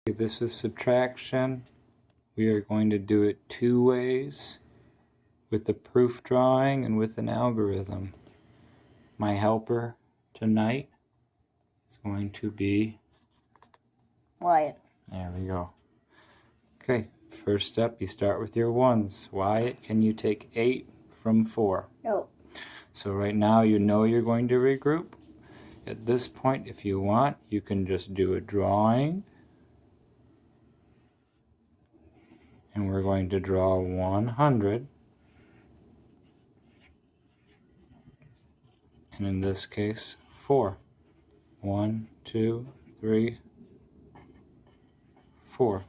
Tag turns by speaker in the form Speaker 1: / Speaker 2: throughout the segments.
Speaker 1: If this is subtraction, we are going to do it two ways, with the proof drawing and with an algorithm. My helper tonight is going to be
Speaker 2: Wyatt.
Speaker 1: There we go. Okay, first step, you start with your ones. Wyatt, can you take 8 from 4?
Speaker 2: No.
Speaker 1: So right now you know you're going to regroup. At this point, if you want, you can just do a drawing. And we're going to draw 100. And in this case, 4. 1, 2, 3, 4.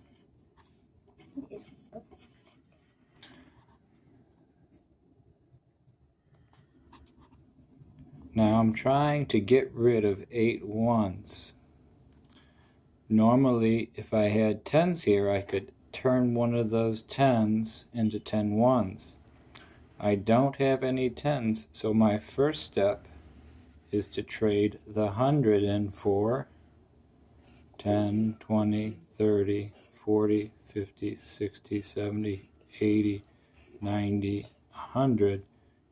Speaker 1: Now I'm trying to get rid of 8 ones. Normally, if I had 10s here, I could turn one of those 10s into 10 ones. I don't have any 10s, so my first step is to trade the 100 in for 10, 20, 30, 40, 50, 60, 70, 80, 90, 100,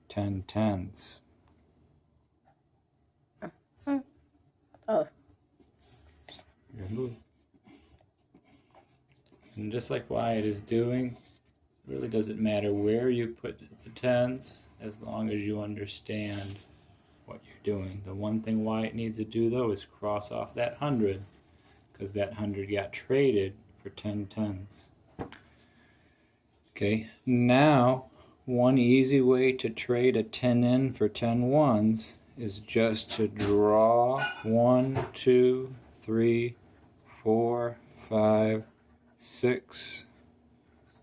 Speaker 1: 10 10s.
Speaker 2: Oh.
Speaker 1: Good move. And just like Wyatt is doing, it really doesn't matter where you put the 10s as long as you understand what you're doing. The one thing Wyatt needs to do though is cross off that 100, because that 100 got traded for 10 10s. Okay, now one easy way to trade a 10 in for 10 ones is just to draw 1, 2, 3, 4, 5, 6,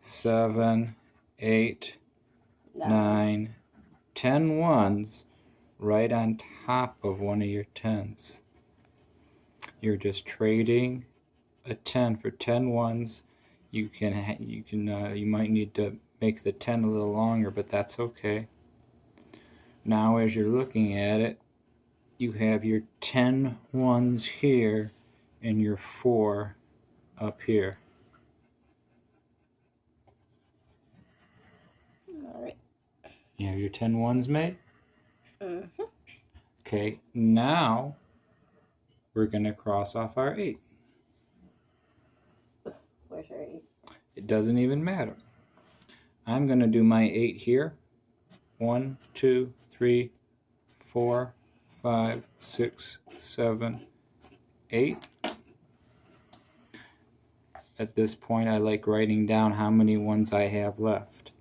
Speaker 1: 7, 8, 9, 10 ones right on top of one of your 10s. You're just trading a 10 for 10 ones. You might need to make the 10 a little longer, but that's okay. Now as you're looking at it, you have your 10 ones here and your 4 up here.
Speaker 2: Alright.
Speaker 1: You have your 10 ones made?
Speaker 2: Mm-hmm.
Speaker 1: Okay, now we're going to cross off our 8.
Speaker 2: Where's our 8?
Speaker 1: It doesn't even matter. I'm going to do my 8 here. 1, 2, 3, 4, 5, 6, 7, 8. At this point, I like writing down how many ones I have left.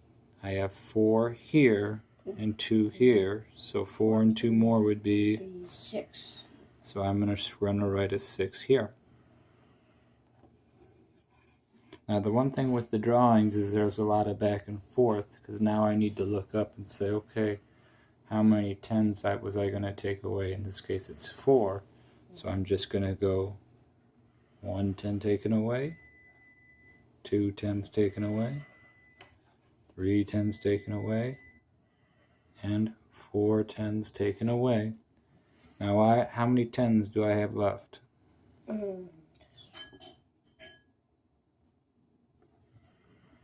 Speaker 1: I have 4 here and 2 here, so 4 and 2 more would be
Speaker 2: 6.
Speaker 1: So I'm going to write a 6 here. Now the one thing with the drawings is there's a lot of back and forth, because now I need to look up and say, okay, how many 10s was I going to take away? In this case it's 4, so I'm just going to go 1 10 taken away, 2 10s taken away, 3 10s taken away, and 4 10s taken away. Now how many 10s do I have left?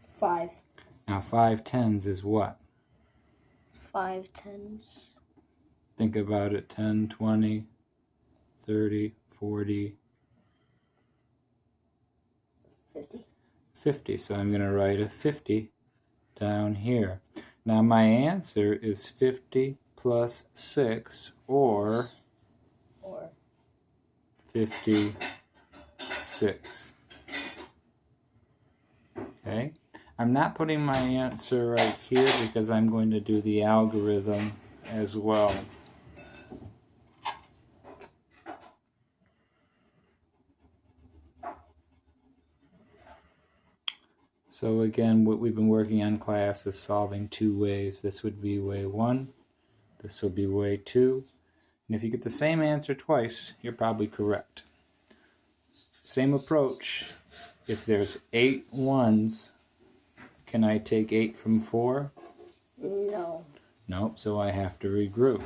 Speaker 2: 5.
Speaker 1: Now 5 10s is what?
Speaker 2: 5 10s.
Speaker 1: Think about it, 10, 20, 30, 40,
Speaker 2: 50.
Speaker 1: 50. So I'm going to write a 50 down here. Now my answer is 50 plus 6, or 56. Okay? I'm not putting my answer right here because I'm going to do the algorithm as well. So again, what we've been working on class is solving two ways. This would be way 1, this will be way 2. And if you get the same answer twice, you're probably correct. Same approach. If there's 8 ones, can I take 8 from 4?
Speaker 2: No.
Speaker 1: Nope, so I have to regroup.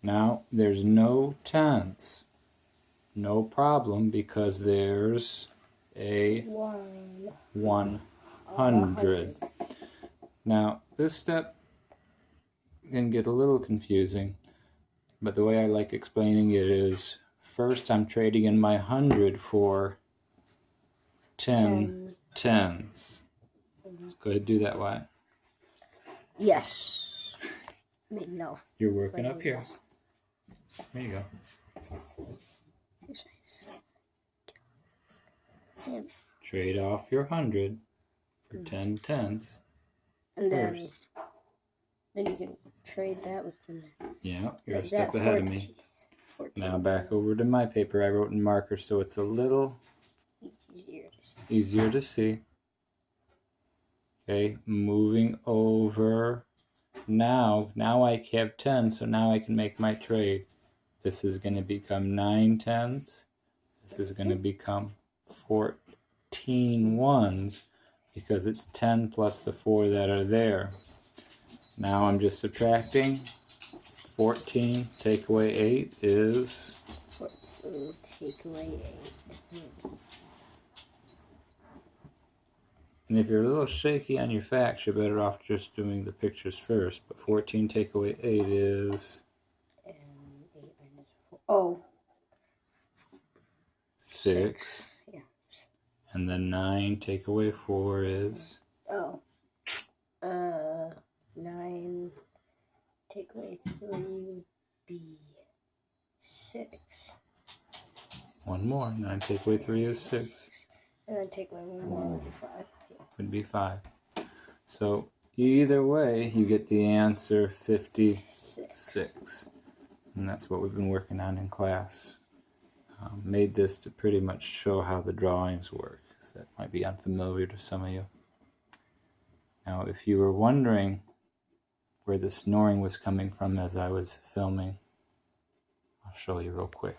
Speaker 1: Now, there's no 10s. No problem, because there's a 100. Now, this step can get a little confusing, but the way I like explaining it is, first I'm trading in my 100 for 10 tens. Go ahead, do that, Wyatt.
Speaker 2: Yes. No.
Speaker 1: You're working up here. There you go. Trade off your 100 for 10 tens.
Speaker 2: And
Speaker 1: first.
Speaker 2: Then you can trade that with the...
Speaker 1: Yeah, you're a step ahead of me. 14. Now back over to my paper. I wrote in marker so it's a little easier to see. Okay, moving over. Now I have 10, so now I can make my trade. This is going to become 9 tens. This is going to become 14 ones because it's 10 plus the 4 that are there. Now I'm just subtracting. 14 take away 8 is...
Speaker 2: 14 take away 8.
Speaker 1: And if you're a little shaky on your facts, you're better off just doing the pictures first. But 14 take away 8 is...
Speaker 2: 8 minus 4. Oh.
Speaker 1: 6.
Speaker 2: Yeah.
Speaker 1: And then 9 take away 4 is...
Speaker 2: Oh. 9 take away 3 would be 6.
Speaker 1: One more. 9 take away 3 is 6.
Speaker 2: And then take away 1 more would be 5.
Speaker 1: Would be 5. So either way, you get the answer 56. And that's what we've been working on in class. Made this to pretty much show how the drawings work. So that might be unfamiliar to some of you. Now, if you were wondering where the snoring was coming from as I was filming, I'll show you real quick.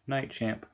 Speaker 1: Night, champ.